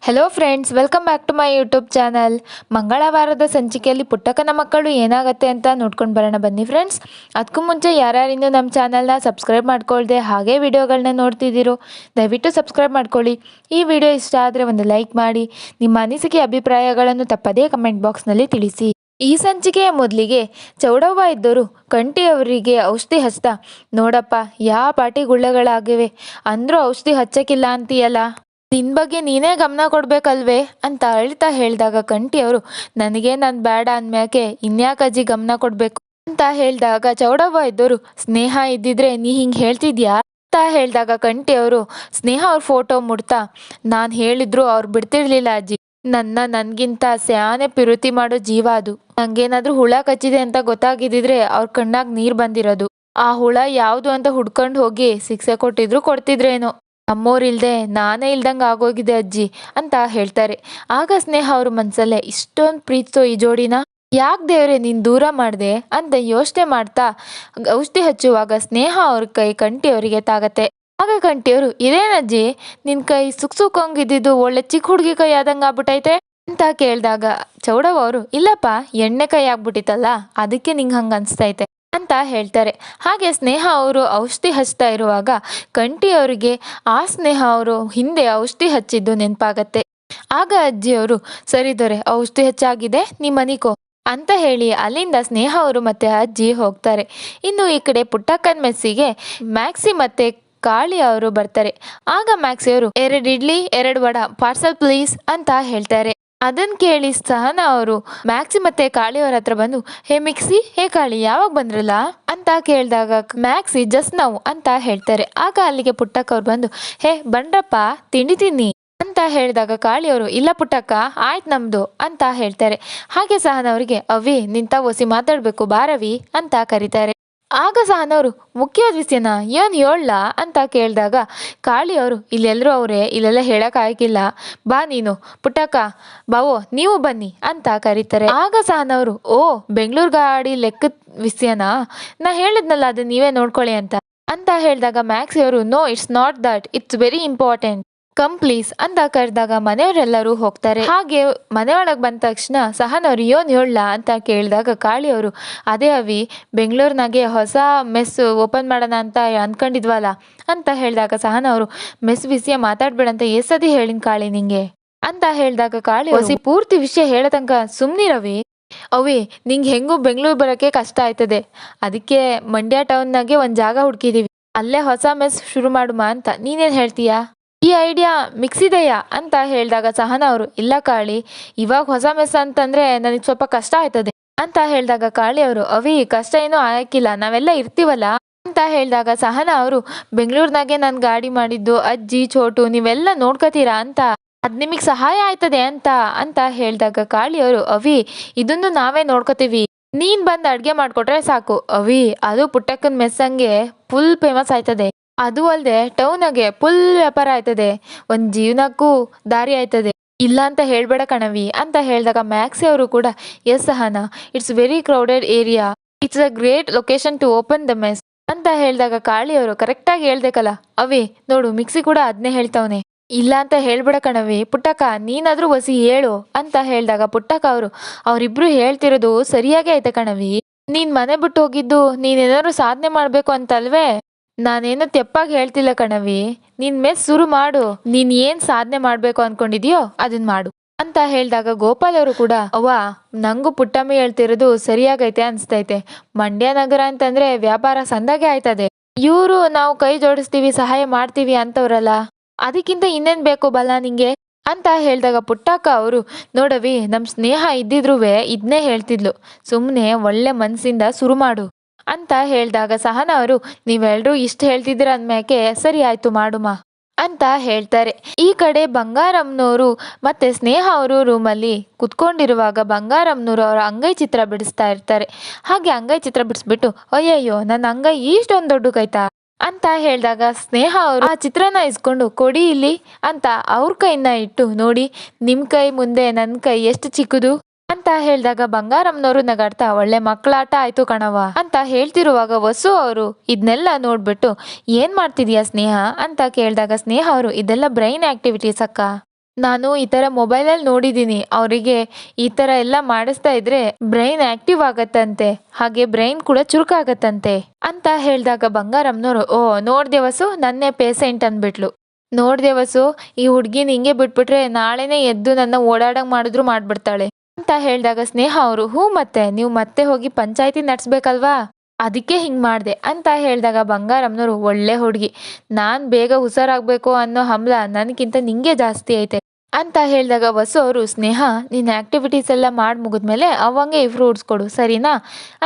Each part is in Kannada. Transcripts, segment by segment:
Hello friends, welcome back to my YouTube channel. ಮಂಗಳವಾರದ ಸಂಚಿಕೆಯಲ್ಲಿ ಪುಟ್ಟಕ್ಕನ ಮಕ್ಕಳು ಏನಾಗುತ್ತೆ ಅಂತ ನೋಡ್ಕೊಂಡು ಬರೋಣ ಬನ್ನಿ ಫ್ರೆಂಡ್ಸ್. ಅದಕ್ಕೂ ಮುಂಚೆ ಯಾರ್ಯಾರಿಂದು ನಮ್ಮ ಚಾನಲ್ನ ಸಬ್ಸ್ಕ್ರೈಬ್ ಮಾಡ್ಕೊಳ್ದೆ ಹಾಗೆ ವಿಡಿಯೋಗಳನ್ನ ನೋಡ್ತಿದ್ದೀರೋ ದಯವಿಟ್ಟು ಸಬ್ಸ್ಕ್ರೈಬ್ ಮಾಡ್ಕೊಳ್ಳಿ. ಈ ವಿಡಿಯೋ ಇಷ್ಟ ಆದರೆ ಒಂದು ಲೈಕ್ ಮಾಡಿ, ನಿಮ್ಮ ಅನಿಸಿಕೆ ಅಭಿಪ್ರಾಯಗಳನ್ನು ತಪ್ಪದೇ ಕಮೆಂಟ್ ಬಾಕ್ಸ್ನಲ್ಲಿ ತಿಳಿಸಿ. ಈ ಸಂಚಿಕೆಯ ಮೊದಲಿಗೆ ಚೌಡವ್ವ ಇದ್ದವರು ಕಂಠಿಯವರಿಗೆ ಔಷಧಿ ಹಚ್ತಾ, ನೋಡಪ್ಪ ಯಾವ ಪಾಟಿ ಗುಳ್ಳೆಗಳಾಗಿವೆ ಅಂದರೂ ಔಷಧಿ ಹಚ್ಚಕ್ಕಿಲ್ಲ ಅಂತೀಯಲ್ಲ, ನಿನ್ನ ಬಗ್ಗೆ ನೀನೇ ಗಮನ ಕೊಡ್ಬೇಕಲ್ವೇ ಅಂತ ಅಳ್ತಾ ಹೇಳಿದಾಗ ಕಂಠಿಯವರು, ನನಗೆ ನಾನು ಬೇಡ ಅಂದ್ಮ್ಯಾಕೆ ಇನ್ಯಾಕಜ್ಜಿ ಗಮನ ಕೊಡಬೇಕು ಅಂತ ಹೇಳಿದಾಗ ಚೌಡವ್ವ ಇದ್ದವರು, ಸ್ನೇಹ ಇದ್ದಿದ್ರೆ ನೀ ಹಿಂಗೆ ಹೇಳ್ತಿದ್ಯಾ ಅಂತ ಹೇಳಿದಾಗ ಕಂಠಿಯವರು ಸ್ನೇಹ ಅವ್ರ ಫೋಟೋ ಮುಡ್ತಾ, ನಾನು ಹೇಳಿದ್ರು ಅವ್ರು ಬಿಡ್ತಿರ್ಲಿಲ್ಲ ಅಜ್ಜಿ, ನನಗಿಂತ ಸ್ಯಾನೆ ಪಿರುತಿ ಮಾಡೋ ಜೀವ ಅದು. ನಂಗೇನಾದ್ರೂ ಹುಳ ಕಚ್ಚಿದೆ ಅಂತ ಗೊತ್ತಾಗಿದ್ದಿದ್ರೆ ಅವ್ರ ಕಣ್ಣಾಗ ನೀರು ಬಂದಿರೋದು. ಆ ಹುಳ ಯಾವುದು ಅಂತ ಹುಡ್ಕೊಂಡು ಹೋಗಿ ಶಿಕ್ಷೆ ಕೊಟ್ಟಿದ್ರು ಕೊಡ್ತಿದ್ರೇನೋ. ನಮ್ಮೋರಿಲ್ದೆ ನಾನೇ ಇಲ್ದಂಗೆ ಆಗೋಗಿದೆ ಅಜ್ಜಿ ಅಂತ ಹೇಳ್ತಾರೆ. ಆಗ ಸ್ನೇಹ ಅವ್ರ ಮನ್ಸಲ್ಲೇ, ಇಷ್ಟೊಂದು ಪ್ರೀತಿಸೋ ಈ ಜೋಡಿನ ಯಾಕೆ ದೇವ್ರೆ ನೀನು ದೂರ ಮಾಡಿದೆ ಅಂತ ಯೋಚನೆ ಮಾಡ್ತಾ ಔಷಧಿ ಹಚ್ಚುವಾಗ ಸ್ನೇಹ ಅವ್ರ ಕೈ ಕಂಠಿಯವರಿಗೆ ತಾಗತ್ತೆ. ಆಗ ಕಂಠಿಯವರು, ಇದೇನಜ್ಜಿ ನಿನ್ನ ಕೈ ಸುಕ್ಸುಕ್ಕಂಗಿದ್ದು ಒಳ್ಳೆ ಚಿಕ್ಕ ಹುಡುಗಿ ಕೈ ಆದಂಗೆ ಆಗ್ಬಿಟ್ಟೈತೆ ಅಂತ ಕೇಳಿದಾಗ ಚೌಡವ್ವ ಅವರು, ಇಲ್ಲಪ್ಪ ಎಣ್ಣೆ ಕೈ ಆಗ್ಬಿಟ್ಟಿತ್ತಲ್ಲ ಅದಕ್ಕೆ ನಿಂಗೆ ಹಂಗೆ ಅನಿಸ್ತೈತೆ ಅಂತ ಹೇಳ್ತಾರೆ. ಹಾಗೆ ಸ್ನೇಹ ಅವರು ಔಷಧಿ ಹಚ್ತಾ ಇರುವಾಗ ಕಂಠಿಯವರಿಗೆ ಆ ಸ್ನೇಹ ಅವರು ಹಿಂದೆ ಔಷಧಿ ಹಚ್ಚಿದ್ದು ನೆನಪಾಗತ್ತೆ. ಆಗ ಅಜ್ಜಿಯವರು, ಸರಿ ದೊರೆ ಔಷಧಿ ಹೆಚ್ಚಾಗಿದೆ ನೀ ಮನಿಕೋ ಅಂತ ಹೇಳಿ ಅಲ್ಲಿಂದ ಸ್ನೇಹ ಅವರು ಮತ್ತೆ ಅಜ್ಜಿ ಹೋಗ್ತಾರೆ. ಇನ್ನು ಈ ಕಡೆ ಪುಟ್ಟಕ್ಕನ ಮೆಸ್ಸಿಗೆ ಮ್ಯಾಕ್ಸಿ ಮತ್ತೆ ಕಾಳಿ ಅವರು ಬರ್ತಾರೆ. ಆಗ ಮ್ಯಾಕ್ಸಿ ಅವರು, 2 ಇಡ್ಲಿ 2 ವಡ ಪಾರ್ಸಲ್ ಪ್ಲೀಸ್ ಅಂತ ಹೇಳ್ತಾರೆ. ಅದನ್ನ ಕೇಳಿ ಸಹನಾ ಅವರು ಮ್ಯಾಕ್ಸಿ ಮತ್ತೆ ಕಾಳಿ ಅವ್ರ ಹತ್ರ ಬಂದು, ಹೇ ಮಿಕ್ಸಿ, ಹೇ ಕಾಳಿ ಯಾವಾಗ ಬಂದ್ರಲ್ಲ ಅಂತ ಕೇಳಿದಾಗ ಮ್ಯಾಕ್ಸಿ ಜಸ್ಟ್ ನಾವು ಅಂತ ಹೇಳ್ತಾರೆ. ಆಗ ಅಲ್ಲಿಗೆ ಪುಟ್ಟಕ್ಕ ಅವ್ರು ಬಂದು, ಹೇ ಬನ್ರಪ್ಪ ತಿಂಡಿ ತಿನ್ನಿ ಅಂತ ಹೇಳಿದಾಗ ಕಾಳಿ ಅವರು, ಇಲ್ಲ ಪುಟ್ಟಕ್ಕ ಆಯ್ತು ನಮ್ದು ಅಂತ ಹೇಳ್ತಾರೆ. ಹಾಗೆ ಸಹನಾ ಅವರಿಗೆ, ಅವಿ ನಿಂತ ಒಸಿ ಮಾತಾಡ್ಬೇಕು ಬಾರವಿ ಅಂತ ಕರೀತಾರೆ. ಆಗ ಸಹನವರು, ಮುಖ್ಯವಾದ ವಿಷಯನ ಏನು ಹೇಳಲ್ಲ ಅಂತ ಕೇಳಿದಾಗ ಕಾಳಿಯವರು, ಇಲ್ಲೆಲ್ಲರೂ ಅವರೇ ಇಲ್ಲೆಲ್ಲ ಹೇಳಕ್ ಆಗಿಲ್ಲ, ಬಾ ನೀನು ಪುಟ್ಟಕ್ಕ ಬಾವೋ ನೀವು ಬನ್ನಿ ಅಂತ ಕರೀತಾರೆ. ಆಗ ಸಹನವರು, ಓ ಬೆಂಗಳೂರು ಗಾಡಿ ಲೆಕ್ಕದ ವಿಷಯನಾ, ನಾ ಹೇಳಿದ್ನಲ್ಲ ಅದು ನೀವೇ ನೋಡ್ಕೊಳ್ಳಿ ಅಂತ ಅಂತ ಹೇಳಿದಾಗ ಮ್ಯಾಕ್ಸಿ ಅವರು, no it's not that, it's very important, come please ಅಂತ ಕರೆದಾಗ ಮನೆಯವರೆಲ್ಲರೂ ಹೋಗ್ತಾರೆ. ಹಾಗೆ ಮನೆಯೊಳಗೆ ಬಂದ ತಕ್ಷಣ ಸಹನವ್ರು ಏನ್ ಹೇಳಲ್ಲ ಅಂತ ಕೇಳಿದಾಗ ಕಾಳಿಯವರು, ಅದೇ ಅವಿ ಬೆಂಗಳೂರಿನಾಗೆ ಹೊಸ ಮೆಸ್ ಓಪನ್ ಮಾಡೋಣ ಅಂತ ಅಂದ್ಕೊಂಡಿದ್ವಲ್ಲ ಅಂತ ಹೇಳಿದಾಗ ಸಹನವರು, ಮೆಸ್ ವಿಷಯ ಮಾತಾಡ್ಬೇಡಂತ ಎಷ್ಟದಿ ಹೇಳಿನ ಕಾಳಿ ನಿಂಗೆ ಅಂತ ಹೇಳಿದಾಗ ಕಾಳಿ ಹೊಸಿ ಪೂರ್ತಿ ವಿಷಯ ಹೇಳೋ ತನಕ ಸುಮ್ನಿರವಿ, ಅವಿ ನಿಂಗೆ ಹೆಂಗೂ ಬೆಂಗಳೂರು ಬರೋಕ್ಕೆ ಕಷ್ಟ ಆಯ್ತದೆ, ಅದಕ್ಕೆ ಮಂಡ್ಯ ಟೌನ್ನಾಗೆ ಒಂದು ಜಾಗ ಹುಡುಕಿದೀವಿ, ಅಲ್ಲೇ ಹೊಸ ಮೆಸ್ ಶುರು ಮಾಡುಮ ಅಂತ, ನೀನೇನು ಹೇಳ್ತೀಯಾ, ಈ ಐಡಿಯಾ ಮಿಕ್ಸಿದೆಯಾ ಅಂತ ಹೇಳಿದಾಗ ಸಹನಾ ಅವರು, ಇಲ್ಲ ಕಾಳಿ ಇವಾಗ ಹೊಸ ಮೆಸ್ ಅಂತಂದ್ರೆ ನನಗೆ ಸ್ವಲ್ಪ ಕಷ್ಟ ಆಯ್ತದೆ ಅಂತ ಹೇಳಿದಾಗ ಕಾಳಿ ಅವರು, ಅವಿ ಕಷ್ಟ ಏನೂ ಆಯಕ್ಕಿಲ್ಲ ನಾವೆಲ್ಲ ಇರ್ತೀವಲ್ಲ ಅಂತ ಹೇಳಿದಾಗ ಸಹನಾ ಅವರು, ಬೆಂಗಳೂರಿನಾಗೆ ನಾನು ಗಾಡಿ ಮಾಡಿದ್ದು ಅಜ್ಜಿ ಚೋಟು ನೀವೆಲ್ಲ ನೋಡ್ಕೋತೀರಾ ಅಂತ, ಅದ್ ನಿಮಗೆ ಸಹಾಯ ಆಯ್ತದೆ ಅಂತ ಅಂತ ಹೇಳಿದಾಗ ಕಾಳಿಯವರು, ಅವಿ ಇದನ್ನು ನಾವೇ ನೋಡ್ಕೋತೀವಿ, ನೀನ್ ಬಂದು ಅಡ್ಗೆ ಮಾಡ್ಕೊಟ್ರೆ ಸಾಕು, ಅವಿ ಅದು ಪುಟ್ಟಕ್ಕನ ಮೆಸ್ಸಂಗೆ ಫುಲ್ ಫೇಮಸ್ ಆಯ್ತದೆ, ಅದು ಅಲ್ಲದೆ ಟೌನಾಗೆ ಫುಲ್ ವ್ಯಾಪಾರ ಆಯ್ತದೆ, ಒಂದು ಜೀವನಕ್ಕೂ ದಾರಿ ಆಯ್ತದೆ, ಇಲ್ಲ ಅಂತ ಹೇಳ್ಬೇಡ ಕಣವಿ ಅಂತ ಹೇಳಿದಾಗ ಮ್ಯಾಕ್ಸಿ ಅವರು ಕೂಡ, yes Sahana it's very crowded area, it's a great location to open the mess ಅಂತ ಹೇಳಿದಾಗ ಕಾಳಿಯವರು, ಕರೆಕ್ಟಾಗಿ ಹೇಳ್ಬೇಕಲ್ಲ ಅವಿ, ನೋಡು ಮಿಕ್ಸಿ ಕೂಡ ಅದನ್ನೇ ಹೇಳ್ತಾವನೆ, ಇಲ್ಲ ಅಂತ ಹೇಳ್ಬೇಡ ಕಣವಿ ಪುಟ್ಟಕ್ಕ ನೀನಾದ್ರೂ ಒಸಿ ಹೇಳು ಅಂತ ಹೇಳಿದಾಗ ಪುಟ್ಟಕ್ಕ ಅವರು, ಅವರಿಬ್ರು ಹೇಳ್ತಿರೋದು ಸರಿಯಾಗಿ ಐತೆ ಕಣವಿ, ನೀನ್ ಮನೆ ಬಿಟ್ಟು ಹೋಗಿದ್ದು ನೀನೇನಾದ್ರು ಸಾಧನೆ ಮಾಡ್ಬೇಕು ಅಂತಲ್ವೇ, ನಾನೇನು ತೆಪ್ಪಾಗಿ ಹೇಳ್ತಿಲ್ಲ ಕಣವಿ, ನೀನ್ ಮೆಸ್ ಶುರು ಮಾಡು, ನೀನ್ ಏನ್ ಸಾಧನೆ ಮಾಡ್ಬೇಕು ಅನ್ಕೊಂಡಿದ್ಯೋ ಅದನ್ನ ಮಾಡು ಅಂತ ಹೇಳಿದಾಗ ಗೋಪಾಲ್ ಅವರು ಕೂಡ, ಅವ್ವ ನಂಗೂ ಪುಟ್ಟಮ್ಮಿ ಹೇಳ್ತಿರೋದು ಸರಿಯಾಗೈತೆ ಅನ್ಸ್ತೈತೆ, ಮಂಡ್ಯ ನಗರ ಅಂತಂದ್ರೆ ವ್ಯಾಪಾರ ಸಂದಾಗೆ ಆಯ್ತದೆ, ಇವರು ನಾವು ಕೈ ಜೋಡಿಸ್ತೀವಿ ಸಹಾಯ ಮಾಡ್ತೀವಿ ಅಂತವ್ರಲ್ಲ, ಅದಕ್ಕಿಂತ ಇನ್ನೇನ್ ಬೇಕು ಬಲ ನಿಂಗೆ ಅಂತ ಹೇಳಿದಾಗ ಪುಟ್ಟಕ್ಕ ಅವರು, ನೋಡವಿ ನಮ್ ಸ್ನೇಹ ಇದ್ದಿದ್ರುವೆ ಇದನ್ನೇ ಹೇಳ್ತಿದ್ಲು, ಸುಮ್ಮನೆ ಒಳ್ಳೆ ಮನ್ಸಿಂದ ಶುರು ಮಾಡು ಅಂತ ಹೇಳಿದಾಗ ಸಹನಾ ಅವರು, ನೀವೆಲ್ಲರೂ ಇಷ್ಟು ಹೇಳ್ತಿದ್ದೀರ ಅಂದ್ಮ್ಯಾಕೆ ಸರಿ ಆಯ್ತು ಮಾಡುಮ ಅಂತ ಹೇಳ್ತಾರೆ. ಈ ಕಡೆ ಬಂಗಾರಮ್ಮನವರು ಮತ್ತೆ ಸ್ನೇಹ ಅವರು ರೂಮಲ್ಲಿ ಕುತ್ಕೊಂಡಿರುವಾಗ ಬಂಗಾರಮ್ಮನವರು ಅವರ ಅಂಗೈ ಚಿತ್ರ ಬಿಡಿಸ್ತಾ ಇರ್ತಾರೆ. ಹಾಗೆ ಅಂಗೈ ಚಿತ್ರ ಬಿಡಿಸ್ಬಿಟ್ಟು, ಅಯ್ಯಯ್ಯೋ ನನ್ನ ಅಂಗೈ ಇಷ್ಟೊಂದು ದೊಡ್ಡಕೈತಾ ಅಂತ ಹೇಳಿದಾಗ ಸ್ನೇಹ ಅವರು ಆ ಚಿತ್ರನ ಇಸ್ಕೊಂಡು, ಕೊಡಿ ಇಲ್ಲಿ ಅಂತ ಅವ್ರ ಕೈನ ಇಟ್ಟು, ನೋಡಿ ನಿಮ್ ಕೈ ಮುಂದೆ ನನ್ನ ಕೈ ಎಷ್ಟು ಚಿಕ್ಕದು ಅಂತ ಹೇಳಿದಾಗ ಬಂಗಾರಮ್ಮನವರು ನಗಾಡ್ತಾ, ಒಳ್ಳೆ ಮಕ್ಕಳಾಟ ಆಯ್ತು ಕಣವ ಅಂತ ಹೇಳ್ತಿರುವಾಗ ವಸು ಅವರು ಇದನ್ನೆಲ್ಲ ನೋಡ್ಬಿಟ್ಟು, ಏನ್ ಮಾಡ್ತಿದ್ಯಾ ಸ್ನೇಹ ಅಂತ ಕೇಳಿದಾಗ ಸ್ನೇಹ ಅವರು, ಇದೆಲ್ಲ ಬ್ರೈನ್ ಆಕ್ಟಿವಿಟೀಸ್ ಅಕ್ಕ, ನಾನು ಈ ಥರ ಮೊಬೈಲಲ್ಲಿ ನೋಡಿದ್ದೀನಿ. ಅವರಿಗೆ ಈ ಥರ ಎಲ್ಲ ಮಾಡಿಸ್ತಾ ಇದ್ರೆ ಬ್ರೈನ್ ಆಕ್ಟಿವ್ ಆಗತ್ತಂತೆ, ಹಾಗೆ ಬ್ರೈನ್ ಕೂಡ ಚುರುಕಾಗತ್ತಂತೆ ಅಂತ ಹೇಳಿದಾಗ ಬಂಗಾರಮ್ಮನವರು, ಓ ನೋಡ್ದೆ ವಸು, ನನ್ನೇ ಪೇಸೆಂಟ್ ಅಂದ್ಬಿಟ್ಲು. ನೋಡ್ದೆ ವಸು, ಈ ಹುಡ್ಗಿನ ಹಿಂಗೆ ಬಿಟ್ಬಿಟ್ರೆ ನಾಳೆನೇ ಎದ್ದು ನನ್ನ ಓಡಾಡಂಗ್ ಮಾಡಿದ್ರು ಮಾಡ್ಬಿಡ್ತಾಳೆ ಅಂತ ಹೇಳಿದಾಗ ಸ್ನೇಹ ಅವರು, ಹ್ಞೂ ಮತ್ತೆ ನೀವು ಮತ್ತೆ ಹೋಗಿ ಪಂಚಾಯತಿ ನಡೆಸ್ಬೇಕಲ್ವಾ, ಅದಕ್ಕೆ ಹಿಂಗೆ ಮಾಡಿದೆ ಅಂತ ಹೇಳಿದಾಗ ಬಂಗಾರಮ್ಮನವರು, ಒಳ್ಳೆ ಹುಡುಗಿ, ನಾನು ಬೇಗ ಹುಷಾರಾಗಬೇಕು ಅನ್ನೋ ಹಂಬಲ ನನಗಿಂತ ನಿಂಗೆ ಜಾಸ್ತಿ ಐತೆ ಅಂತ ಹೇಳಿದಾಗ ವಸು ಅವರು, ಸ್ನೇಹ ನಿನ್ನ ಆ್ಯಕ್ಟಿವಿಟೀಸ್ ಎಲ್ಲ ಮಾಡಿ ಮುಗಿದ್ಮೇಲೆ ಅವಂಗೆ ಈ ಫ್ರೂಟ್ಸ್ ಕೊಡು ಸರಿನಾ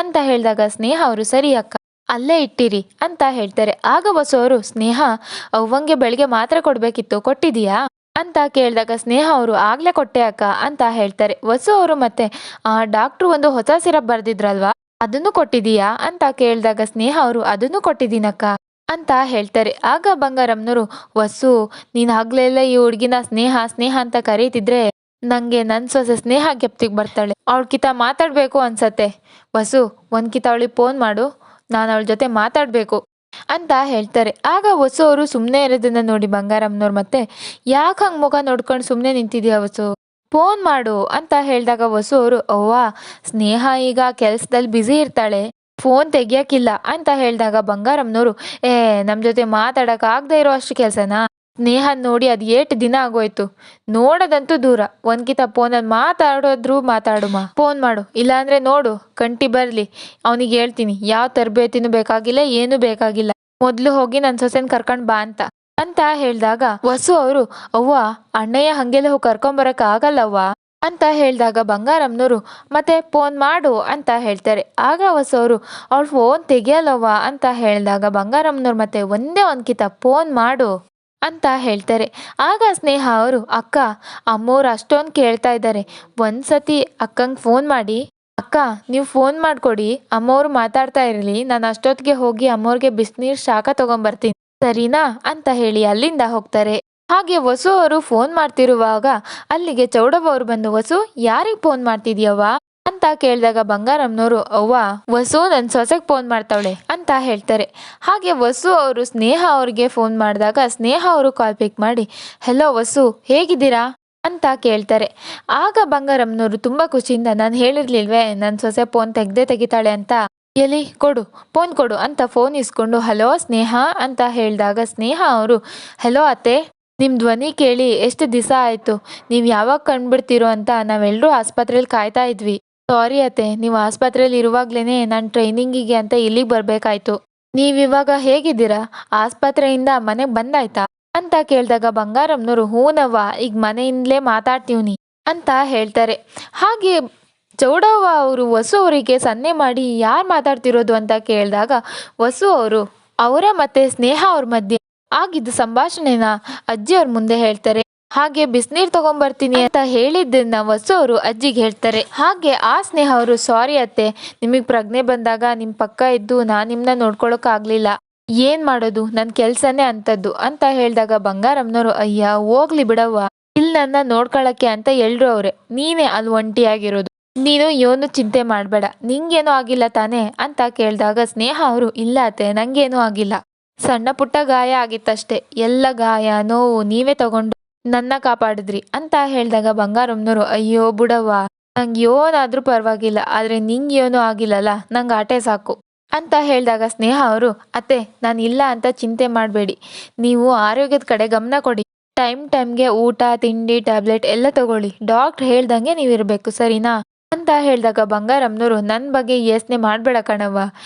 ಅಂತ ಹೇಳಿದಾಗ ಸ್ನೇಹ ಅವರು, ಸರಿ ಅಕ್ಕ ಅಲ್ಲೇ ಇಟ್ಟಿರಿ ಅಂತ ಹೇಳ್ತಾರೆ. ಆಗ ವಸು ಅವರು, ಸ್ನೇಹ ಅವ್ವಂಗೆ ಬೆಳಿಗ್ಗೆ ಮಾತ್ರೆ ಕೊಡಬೇಕಿತ್ತು, ಕೊಟ್ಟಿದೀಯಾ ಅಂತ ಕೇಳಿದಾಗ ಸ್ನೇಹ ಅವರು, ಆಗ್ಲೇ ಕೊಟ್ಟೆ ಅಕ್ಕ ಅಂತ ಹೇಳ್ತಾರೆ. ವಸು ಅವರು ಮತ್ತೆ, ಡಾಕ್ಟ್ರು ಒಂದು ಹೊಸ ಸಿರಪ್ ಬರ್ದಿದ್ರಲ್ವಾ, ಅದನ್ನು ಕೊಟ್ಟಿದೀಯಾ ಅಂತ ಕೇಳಿದಾಗ ಸ್ನೇಹ ಅವರು, ಅದನ್ನು ಕೊಟ್ಟಿದ್ದೀನಕ್ಕ ಅಂತ ಹೇಳ್ತಾರೆ. ಆಗ ಬಂಗಾರಮ್ಮನವರು, ವಸು ನೀನು ಹಗ್ಲೆಲ್ಲ ಈ ಹುಡುಗಿನ ಸ್ನೇಹ ಸ್ನೇಹ ಅಂತ ಕರೀತಿದ್ರೆ ನಂಗೆ ನನ್ನ ಸೊಸೆ ಸ್ನೇಹ ಗೆಪ್ತಿಗೆ ಬರ್ತಾಳೆ, ಅವಳ ಕಿತ ಮಾತಾಡಬೇಕು ಅನ್ಸತ್ತೆ. ವಸು ಒಂದ್ಕಿತ ಅವಳಿಗೆ ಫೋನ್ ಮಾಡು, ನಾನು ಅವಳ ಜೊತೆ ಮಾತಾಡಬೇಕು ಅಂತ ಹೇಳ್ತಾರೆ. ಆಗ ವಸು ಅವರು ಸುಮ್ಮನೆ ಇರೋದನ್ನ ನೋಡಿ ಬಂಗಾರಮ್ಮನವ್ರು ಮತ್ತೆ, ಯಾಕೆ ಹಂಗೆ ಮುಖ ನೋಡ್ಕೊಂಡು ಸುಮ್ಮನೆ ನಿಂತಿದ್ಯಾ ವಸು, ಫೋನ್ ಮಾಡು ಅಂತ ಹೇಳಿದಾಗ ವಸು ಅವರು, ಅವ್ವ ಸ್ನೇಹ ಈಗ ಕೆಲ್ಸದಲ್ಲಿ ಬ್ಯುಸಿ ಇರ್ತಾಳೆ, ಫೋನ್ ತೆಗಿಯಕ್ಕಿಲ್ಲ ಅಂತ ಹೇಳಿದಾಗ ಬಂಗಾರಮ್ಮನವರು, ನಮ್ಮ ಜೊತೆ ಮಾತಾಡಕ್ ಆಗದೆ ಇರೋ ಅಷ್ಟು ಕೆಲಸನಾ, ಸ್ನೇಹ ನೋಡಿ ಅದು ಏಟ್ ದಿನ ಆಗೋಯ್ತು, ನೋಡೋದಂತೂ ದೂರ, ಒಂದ್ಕಿತ ಫೋನಲ್ಲಿ ಮಾತಾಡೋದ್ರು ಮಾತಾಡುಮ, ಫೋನ್ ಮಾಡು, ಇಲ್ಲಾಂದ್ರೆ ನೋಡು ಕಂಟಿ ಬರ್ಲಿ, ಅವನಿಗೆ ಹೇಳ್ತೀನಿ ಯಾವ ತರಬೇತಿನೂ ಬೇಕಾಗಿಲ್ಲ, ಏನೂ ಬೇಕಾಗಿಲ್ಲ, ಮೊದ್ಲು ಹೋಗಿ ನನ್ನ ಸೊಸೆನ್ ಕರ್ಕೊಂಡ್ ಬಾ ಅಂತ ಅಂತ ಹೇಳಿದಾಗ ವಸು ಅವರು, ಅವ್ವ ಅಣ್ಣಯ್ಯ ಹಂಗೆಲ್ಲ ಹೋಗಿ ಕರ್ಕೊಂಬರಕ್ ಆಗಲ್ಲವ್ವ ಅಂತ ಹೇಳಿದಾಗ ಬಂಗಾರಮ್ಮನವರು, ಮತ್ತೆ ಫೋನ್ ಮಾಡು ಅಂತ ಹೇಳ್ತಾರೆ. ಆಗ ವಸು ಅವರು, ಅವಳು ಫೋನ್ ತೆಗಿಯಲ್ಲವ್ವ ಅಂತ ಹೇಳಿದಾಗ ಬಂಗಾರಮ್ಮನವ್ರು ಮತ್ತೆ, ಒಂದೇ ಒಂದ್ಕಿತ ಫೋನ್ ಮಾಡು ಅಂತ ಹೇಳ್ತಾರೆ. ಆಗ ಸ್ನೇಹ ಅವರು, ಅಕ್ಕ ಅಮ್ಮೋರು ಅಷ್ಟೊಂದು ಕೇಳ್ತಾ ಇದ್ದಾರೆ, ಒಂದ್ಸತಿ ಅಕ್ಕಂಗೆ ಫೋನ್ ಮಾಡಿ, ಅಕ್ಕ ನೀವು ಫೋನ್ ಮಾಡಿಕೊಡಿ, ಅಮ್ಮವ್ರು ಮಾತಾಡ್ತಾ ಇರಲಿ, ನಾನು ಅಷ್ಟೊತ್ತಿಗೆ ಹೋಗಿ ಅಮ್ಮವ್ರಿಗೆ ಬಿಸಿನೀರು ಶಾಖ ತಗೊಂಬರ್ತೀನಿ ಸರಿನಾ ಅಂತ ಹೇಳಿ ಅಲ್ಲಿಂದ ಹೋಗ್ತಾರೆ. ಹಾಗೆ ವಸು ಅವರು ಫೋನ್ ಮಾಡ್ತಿರುವಾಗ ಅಲ್ಲಿಗೆ ಚೌಡವ್ವ ಅವರು ಬಂದು, ವಸು ಯಾರಿಗೆ ಫೋನ್ ಮಾಡ್ತಿದ್ಯವ್ವ ಅಂತ ಕೇಳಿದಾಗ ಬಂಗಾರಮ್ಮನವರು, ಅವ್ವ ವಸು ನನ್ನ ಸೊಸೆಗೆ ಫೋನ್ ಮಾಡ್ತಾವಳೆ ಅಂತ ಹೇಳ್ತಾರೆ. ಹಾಗೆ ವಸು ಅವರು ಸ್ನೇಹ ಅವ್ರಿಗೆ ಫೋನ್ ಮಾಡಿದಾಗ ಸ್ನೇಹ ಅವರು ಕಾಲ್ ಪಿಕ್ ಮಾಡಿ, ಹೆಲೋ ವಸು ಹೇಗಿದ್ದೀರಾ ಅಂತ ಕೇಳ್ತಾರೆ. ಆಗ ಬಂಗಾರಮ್ಮನವರು ತುಂಬಾ ಖುಷಿಯಿಂದ, ನಾನು ಹೇಳಿರ್ಲಿಲ್ವೇ ನನ್ನ ಸೊಸೆ ಫೋನ್ ತೆಗಿತಾಳೆ ಅಂತ, ಎಲ್ಲಿ ಕೊಡು ಫೋನ್ ಕೊಡು ಅಂತ ಫೋನ್ ಇಸ್ಕೊಂಡು, ಹಲೋ ಸ್ನೇಹ ಅಂತ ಹೇಳಿದಾಗ ಸ್ನೇಹ ಅವರು, ಹೆಲೋ ಅತ್ತೆ, ನಿಮ್ಮ ಧ್ವನಿ ಕೇಳಿ ಎಷ್ಟು ದಿವಸ ಆಯಿತು, ನೀವು ಯಾವಾಗ ಕಂಡುಬಿಡ್ತೀರೋ ಅಂತ ನಾವೆಲ್ಲರೂ ಆಸ್ಪತ್ರೆಯಲ್ಲಿ ಕಾಯ್ತಾ ಇದ್ವಿ, ಸಾರಿ ಅತ್ತೆ, ನೀವು ಆಸ್ಪತ್ರೆಯಲ್ಲಿ ಇರುವಾಗ್ಲೇ ನಾನು ಟ್ರೈನಿಂಗಿಗೆ ಅಂತ ಇಲ್ಲಿಗೆ ಬರಬೇಕಾಯ್ತು, ನೀವಿವಾಗ ಹೇಗಿದ್ದೀರಾ, ಆಸ್ಪತ್ರೆಯಿಂದ ಮನೆಗೆ ಬಂದಾಯ್ತಾ ಅಂತ ಕೇಳಿದಾಗ ಬಂಗಾರಮ್ಮನವರು, ಹೂನವ್ವ ಈಗ ಮನೆಯಿಂದಲೇ ಮಾತಾಡ್ತೀವ್ನಿ ಅಂತ ಹೇಳ್ತಾರೆ. ಹಾಗೆ ಚೌಡವ್ವ ಅವರು ವಸು ಅವರಿಗೆ ಸನ್ನೆ ಮಾಡಿ ಯಾರು ಮಾತಾಡ್ತಿರೋದು ಅಂತ ಕೇಳಿದಾಗ ವಸು ಅವರು ಅವರ ಮತ್ತೆ ಸ್ನೇಹ ಅವ್ರ ಮಧ್ಯೆ ಆಗಿದ್ದ ಸಂಭಾಷಣೆನ ಅಜ್ಜಿ ಅವ್ರ ಮುಂದೆ ಹೇಳ್ತಾರೆ. ಹಾಗೆ ಬಿಸಿನೀರು ತಗೊಂಬರ್ತೀನಿ ಅಂತ ಹೇಳಿದ್ದನ್ನ ವಸು ಅವರು ಅಜ್ಜಿಗೆ ಹೇಳ್ತಾರೆ. ಹಾಗೆ ಆ ಸ್ನೇಹ ಅವರು, ಸಾರಿ ಅತ್ತೆ, ನಿಮಗೆ ಪ್ರಜ್ಞೆ ಬಂದಾಗ ನಿಮ್ಮ ಪಕ್ಕ ಇದ್ದು ನಾನು ನಿಮ್ಮನ್ನ ನೋಡ್ಕೊಳಕ್ ಆಗ್ಲಿಲ್ಲ, ಏನ್ ಮಾಡೋದು ನನ್ನ ಕೆಲ್ಸನೇ ಅಂತದ್ದು ಅಂತ ಹೇಳಿದಾಗ ಬಂಗಾರಮ್ಮನವರು, ಅಯ್ಯ ಹೋಗ್ಲಿ ಬಿಡವ್ವ, ಇಲ್ಲಿ ನನ್ನ ನೋಡ್ಕೊಳಕ್ಕೆ ಅಂತ ಎಲ್ರು ಅವ್ರೆ, ನೀನೇ ಅಲ್ಲಿ ಒಂಟಿಯಾಗಿರೋದು, ನೀನು ಏನು ಚಿಂತೆ ಮಾಡಬೇಡ, ನಿಂಗೇನೂ ಆಗಿಲ್ಲ ತಾನೇ ಅಂತ ಕೇಳಿದಾಗ ಸ್ನೇಹ ಅವರು, ಇಲ್ಲ ಅತ್ತೆ ನಂಗೇನೂ ಆಗಿಲ್ಲ, ಸಣ್ಣ ಪುಟ್ಟ ಗಾಯ ಆಗಿತ್ತಷ್ಟೇ, ಎಲ್ಲ ಗಾಯ ನೋವು ನೀವೇ ತಗೊಂಡು ನನ್ನ ಕಾಪಾಡಿದ್ರಿ ಅಂತ ಹೇಳಿದಾಗ ಬಂಗಾರಮ್ಮನವರು, ಅಯ್ಯೋ ಬಿಡವ್ವ, ನಂಗೆ ಏನಾದ್ರೂ ಪರವಾಗಿಲ್ಲ, ಆದ್ರೆ ನಿಂಗೆ ಏನೂ ಆಗಿಲ್ಲಲ್ಲ, ನಂಗೆ ಆಟೆ ಸಾಕು ಅಂತ ಹೇಳಿದಾಗ ಸ್ನೇಹ ಅವರು, ಅತ್ತೆ ನಾನು ಇಲ್ಲ ಅಂತ ಚಿಂತೆ ಮಾಡಬೇಡಿ, ನೀವು ಆರೋಗ್ಯದ ಕಡೆ ಗಮನ ಕೊಡಿ, ಟೈಮ್ಗೆ ಊಟ ತಿಂಡಿ ಟ್ಯಾಬ್ಲೆಟ್ ಎಲ್ಲ ತಗೊಳ್ಳಿ, ಡಾಕ್ಟ್ರ್ ಹೇಳ್ದಂಗೆ ನೀವಿರಬೇಕು ಸರಿನಾ ಅಂತ ಹೇಳಿದಾಗ ಬಂಗಾರಮ್ಮನವರು, ನನ್ನ ಬಗ್ಗೆ ಯೋಚನೆ ಮಾಡಬೇಡ ಕಣವ್ವ,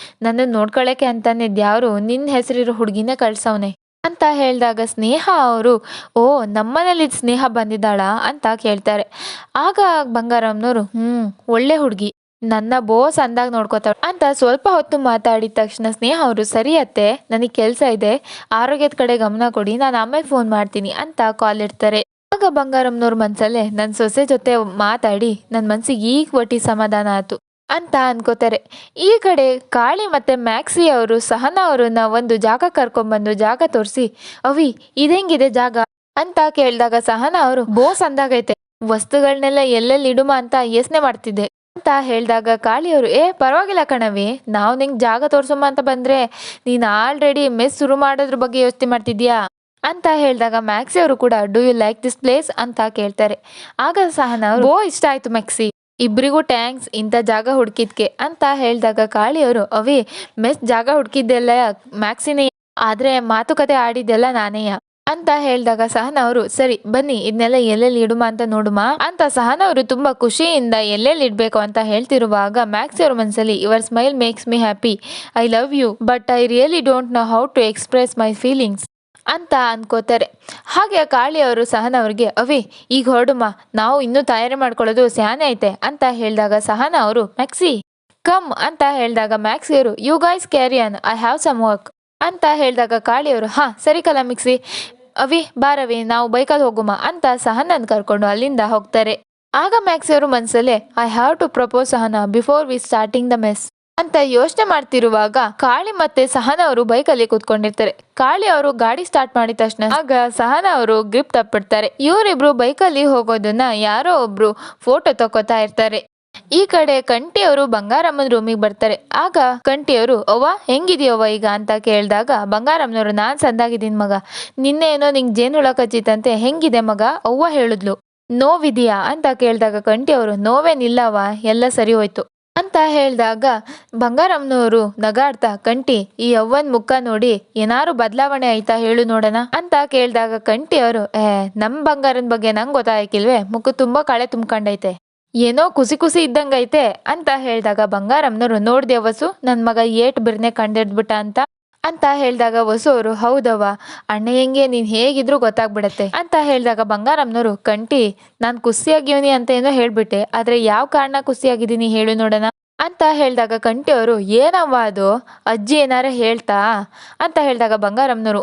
ನನ್ನನ್ನು ನೋಡ್ಕೊಳ್ಳೋಕ್ಕೆ ಅಂತಾನೆ ದ್ಯಾವ್ರು ನಿನ್ನ ಹೆಸರಿರೋ ಹುಡುಗಿನ ಕಳ್ಸವ್ನೆ ಅಂತ ಹೇಳಿದಾಗ ಸ್ನೇಹ ಅವರು, ಓ ನಮ್ಮನೇಲಿ ಸ್ನೇಹ ಬಂದಿದ್ದಾಳ ಅಂತ ಕೇಳ್ತಾರೆ. ಆಗ ಬಂಗಾರಮ್ಮನವರು, ಒಳ್ಳೆ ಹುಡುಗಿ, ನನ್ನ ಬೋಸ್ ಅಂದಾಗ ನೋಡ್ಕೋತಾಳೆ ಅಂತ ಸ್ವಲ್ಪ ಹೊತ್ತು ಮಾತಾಡಿದ ತಕ್ಷಣ ಸ್ನೇಹ ಅವರು, ಸರಿ ಅತ್ತೆ ನನಗೆ ಕೆಲಸ ಇದೆ, ಆರೋಗ್ಯದ ಕಡೆ ಗಮನ ಕೊಡಿ, ನಾನು ಆಮೇಲೆ ಫೋನ್ ಮಾಡ್ತೀನಿ ಅಂತ ಕಾಲ್ ಇಡ್ತಾರೆ. ಆಗ ಬಂಗಾರಮ್ಮನವ್ರ ಮನ್ಸಲ್ಲೇ ನನ್ನ ಸೊಸೆ ಜೊತೆ ಮಾತಾಡಿ ನನ್ನ ಮನ್ಸಿಗೆ ಈಗ ಒಟ್ಟಿ ಸಮಾಧಾನ ಆಯ್ತು ಅಂತ ಅನ್ಕೋತಾರೆ. ಈ ಕಡೆ ಕಾಳಿ ಮತ್ತೆ ಮ್ಯಾಕ್ಸಿ ಅವರು ಸಹನಾ ಅವ್ರನ್ನ ಒಂದು ಜಾಗ ಕರ್ಕೊಂಡ್ಬಂದು ಜಾಗ ತೋರಿಸಿ, ಅವಿ ಇದೆಂಗಿದೆ ಜಾಗ ಅಂತ ಕೇಳಿದಾಗ ಸಹನಾ ಅವರು, ಬೋಸ್ ಅಂದಾಗೈತೆ, ವಸ್ತುಗಳನ್ನೆಲ್ಲ ಎಲ್ಲೆಲ್ಲಿ ಇಡುಮ ಅಂತ ಯೋಚನೆ ಮಾಡ್ತಿದ್ದೆ ಅಂತ ಹೇಳಿದಾಗ ಕಾಳಿಯವರು, ಪರವಾಗಿಲ್ಲ ಕಣವಿ, ನಾವು ನಿಂಗೆ ಜಾಗ ತೋರ್ಸಮ್ಮ ಅಂತ ಬಂದ್ರೆ ನೀನು ಆಲ್ರೆಡಿ ಮೆಸ್ ಶುರು ಮಾಡೋದ್ರ ಬಗ್ಗೆ ಯೋಚನೆ ಮಾಡ್ತಿದ್ಯಾ ಅಂತ ಹೇಳಿದಾಗ ಮ್ಯಾಕ್ಸಿ ಅವರು ಕೂಡ do you like this place ಅಂತ ಕೇಳ್ತಾರೆ. ಆಗ ಸಹನಾ ಅವರು ಇಷ್ಟ ಆಯ್ತು ಮ್ಯಾಕ್ಸಿ, ಇಬ್ಬರಿಗೂ ಟ್ಯಾಂಕ್ಸ್ ಇಂಥ ಜಾಗ ಹುಡುಕಿದ್ಕೆ ಅಂತ ಹೇಳಿದಾಗ ಕಾಳಿಯವರು ಅವೇ ಮೆಸ್ ಜಾಗ ಹುಡುಕಿದ್ದೆಲ್ಲ ಮ್ಯಾಕ್ಸಿನೇ, ಆದ್ರೆ ಮಾತುಕತೆ ಆಡಿದ್ದೆಲ್ಲ ನಾನೇಯ ಅಂತ ಹೇಳಿದಾಗ ಸಹನಾ ಅವರು ಸರಿ ಬನ್ನಿ ಇದನ್ನೆಲ್ಲ ಎಲ್ಲೆಲ್ಲಿ ಇಡುಮ ಅಂತ ನೋಡುಮ ಅಂತ ಸಹನಾ ಅವರು ತುಂಬಾ ಖುಷಿಯಿಂದ ಎಲ್ಲೆಲ್ಲಿ ಇಡ್ಬೇಕು ಅಂತ ಹೇಳ್ತಿರುವಾಗ ಮ್ಯಾಕ್ಸಿ ಅವ್ರ ಮನಸ್ಸಲ್ಲಿ your smile makes me happy, I love you but I really don't know how to express my feelings ಅಂತ ಅನ್ಕೋತಾರೆ. ಹಾಗೆ ಕಾಳಿ ಅವರು ಸಹನಾ ಅವ್ರಿಗೆ ಅವೇ ಈಗ ಹೊರಡುಮ, ನಾವು ಇನ್ನೂ ತಯಾರಿ ಮಾಡ್ಕೊಳ್ಳೋದು ಸ್ಯಾನೆ ಐತೆ ಅಂತ ಹೇಳಿದಾಗ ಸಹನಾ ಅವರು ಮ್ಯಾಕ್ಸಿ ಕಮ್ ಅಂತ ಹೇಳಿದಾಗ ಮ್ಯಾಕ್ಸಿ ಅವರು you guys carry on, I have some work ಅಂತ ಹೇಳಿದಾಗ ಕಾಳಿಯವರು ಹಾ ಸರಿ ಕಲ ಮಿಕ್ಸಿ, ಅವಿ ಬಾರವಿ ನಾವು ಬೈಕಲ್ಲಿ ಹೋಗುಮ ಅಂತ ಸಹನನ್ ಕರ್ಕೊಂಡು ಅಲ್ಲಿಂದ ಹೋಗ್ತಾರೆ. ಆಗ ಮ್ಯಾಕ್ಸಿ ಅವರು ಮನ್ಸಲ್ಲೇ I have to propose Sahana before we starting the mess ಅಂತ ಯೋಚನೆ ಮಾಡ್ತಿರುವಾಗ ಕಾಳಿ ಮತ್ತೆ ಸಹನಾ ಅವರು ಬೈಕಲ್ಲಿ ಕೂತ್ಕೊಂಡಿರ್ತಾರೆ. ಕಾಳಿ ಅವರು ಗಾಡಿ ಸ್ಟಾರ್ಟ್ ಮಾಡಿದ ತಕ್ಷಣ ಆಗ ಸಹನಾ ಅವರು ಗ್ರಿಪ್ ತಪ್ಪಿಡ್ತಾರೆ. ಇವರಿಬ್ರು ಬೈಕಲ್ಲಿ ಹೋಗೋದನ್ನ ಯಾರೋ ಒಬ್ರು ಫೋಟೋ ತಕೋತಾ ಇರ್ತಾರೆ. ಈ ಕಡೆ ಕಂಟಿ ಅವರು ಬಂಗಾರಮ್ಮನ ರೂಮಿಗೆ ಬರ್ತಾರೆ. ಆಗ ಕಂಟಿ ಅವರು ಅವ್ವ ಹೆಂಗಿದೀಯವ್ವ ಈಗ ಅಂತ ಕೇಳಿದಾಗ ಬಂಗಾರಮ್ಮನವರು ನಾನ್ ಸಂದಾಗಿದ್ದೀನಿ ಮಗ, ನಿನ್ನೆ ಏನೋ ನಿಂಗೆ ಜೇನುಹುಳ ಕಚ್ಚಿತಂತೆ, ಹೆಂಗಿದೆ ಮಗ ಅವ್ವ ಹೇಳಿದ್ಲು, ನೋವಿದೆಯಾ ಅಂತ ಕೇಳಿದಾಗ ಕಂಟಿ ಅವರು ನೋವೇನಿಲ್ಲವ ಎಲ್ಲ ಸರಿ ಹೋಯ್ತು ಅಂತ ಹೇಳಿದಾಗ ಬಂಗಾರಮ್ಮನವರು ನಗಾಡ್ತಾ ಕಂಟಿ ಈ ಅವ್ವನ್ ಮುಖ ನೋಡಿ ಏನಾರು ಬದಲಾವಣೆ ಆಯ್ತಾ ಹೇಳು ನೋಡೋಣ ಅಂತ ಕೇಳಿದಾಗ ಕಂಟಿ ಅವರು ನಮ್ ಬಂಗಾರನ್ ಬಗ್ಗೆ ನಂಗೆ ಗೊತ್ತಾಯ್ಕಿಲ್ವೇ, ಮುಖ ತುಂಬಾ ಕಳೆ ತುಂಬ್ಕೊಂಡೈತೆ, ಏನೋ ಖುಷಿ ಖುಷಿ ಇದ್ದಂಗೈತೆ ಅಂತ ಹೇಳಿದಾಗ ಬಂಗಾರಮ್ಮನವರು ನೋಡ್ದೆ ವಸು ನನ್ ಮಗ ಏಟ್ ಬಿರ್ನೆ ಕಂಡಿಡ್ಬಿಟ್ಟ ಅಂತ ಹೇಳಿದಾಗ ವಸು ಅವರು ಹೌದವ್ವ ಅಣ್ಣ ಹೆಂಗೆ ನೀನ್ ಹೇಗಿದ್ರು ಗೊತ್ತಾಗ್ಬಿಡತ್ತೆ ಅಂತ ಹೇಳಿದಾಗ ಬಂಗಾರಮ್ಮನವರು ಕಂಟಿ ನಾನ್ ಖುಷಿಯಾಗಿವ್ನಿ ಅಂತ ಏನೋ ಹೇಳ್ಬಿಟ್ಟೆ, ಆದ್ರೆ ಯಾವ ಕಾರಣ ಖುಷಿಯಾಗಿದ್ದೀನಿ ಹೇಳು ನೋಡೋಣ ಅಂತ ಹೇಳಿದಾಗ ಕಂಟಿ ಅವರು ಏನವ್ವ ಅದು ಅಜ್ಜಿ ಏನಾರ ಹೇಳ್ತಾ ಅಂತ ಹೇಳಿದಾಗ ಬಂಗಾರಮ್ಮನವರು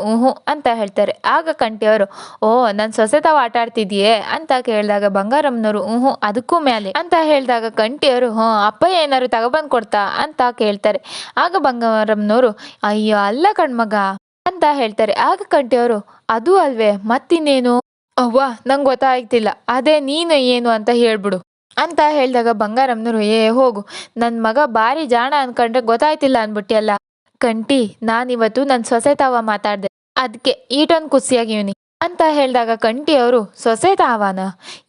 ಅಂತ ಹೇಳ್ತಾರೆ. ಆಗ ಕಂಟಿ ಅವರು ಓ ನನ್ ಸೊಸೆ ತಾವ ಆಟ ಆಡ್ತಿದ್ಯೆ ಅಂತ ಕೇಳಿದಾಗ ಬಂಗಾರಮ್ಮನವರು ಅದಕ್ಕೂ ಮ್ಯಾಲೆ ಅಂತ ಹೇಳಿದಾಗ ಕಂಟಿ ಅವರು ಅಪ್ಪ ಏನಾರು ತಗೊಬಂದ್ ಕೊಡ್ತಾ ಅಂತ ಕೇಳ್ತಾರೆ. ಆಗ ಬಂಗಾರಮ್ಮನವರು ಅಯ್ಯೋ ಅಲ್ಲ ಕಣ್ಮಗ ಅಂತ ಹೇಳ್ತಾರೆ. ಆಗ ಕಂಟಿ ಅವರು ಅದು ಅಲ್ವೇ ಮತ್ತಿನ್ನೇನು ಅವ್ವ ನಂಗೆ ಗೊತ್ತಾಗ್ತಿಲ್ಲ, ಅದೇ ನೀನು ಏನು ಅಂತ ಹೇಳ್ಬಿಡು ಅಂತ ಹೇಳಿದಾಗ ಬಂಗಾರಮ್ಮನವರು ಹೋಗು ನನ್ ಮಗ ಬಾರಿ ಜಾಣ ಅನ್ಕೊಂಡ್ರೆ ಗೊತ್ತಾಯ್ತಿಲ್ಲ ಅನ್ಬಿಟ್ಟಿಯಲ್ಲ ಕಂಟಿ, ನಾನಿವತ್ತು ನನ್ ಸೊಸೆ ತಾವ ಮಾತಾಡ್ದೆ ಅದಕ್ಕೆ ಈಟೊಂದು ಖುಷಿಯಾಗಿವ್ನಿ ಅಂತ ಹೇಳಿದಾಗ ಕಂಟಿ ಅವರು ಸೊಸೆ ತಾವನ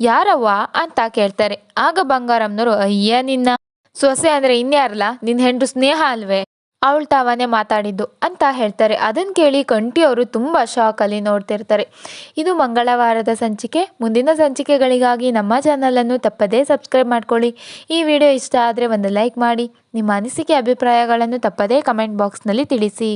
ಯಾರವ್ವ ಅಂತ ಕೇಳ್ತಾರೆ. ಆಗ ಬಂಗಾರಮ್ಮನವರು ಅಯ್ಯ ನಿನ್ನ ಸೊಸೆ ಅಂದ್ರೆ ಇನ್ಯಾರಲ್ಲ ನಿನ್ ಹೆಂಡ್ರು ಸ್ನೇಹ ಅಲ್ವೇ, ಅವಳು ತಾವನೇ ಮಾತಾಡಿದ್ದು ಅಂತ ಹೇಳ್ತಾರೆ. ಅದನ್ನ ಕೇಳಿ ಕಂಟಿ ಅವರು ತುಂಬಾ ಶಾಕ್ ಅಲ್ಲಿ ನೋಡ್ತಿರ್ತಾರೆ. ಇದು ಮಂಗಳವಾರದ ಸಂಚಿಕೆ. ಮುಂದಿನ ಸಂಚಿಕೆಗಳಿಗಾಗಿ ನಮ್ಮ ಚಾನಲ್ ಅನ್ನು ತಪ್ಪದೇ ಸಬ್ಸ್ಕ್ರೈಬ್ ಮಾಡ್ಕೊಳ್ಳಿ. ಈ ವಿಡಿಯೋ ಇಷ್ಟ ಆದ್ರೆ ಒಂದು ಲೈಕ್ ಮಾಡಿ, ನಿಮ್ಮ ಅನಿಸಿಕೆ ಅಭಿಪ್ರಾಯಗಳನ್ನು ತಪ್ಪದೇ ಕಮೆಂಟ್ ಬಾಕ್ಸ್ ನಲ್ಲಿ ತಿಳಿಸಿ.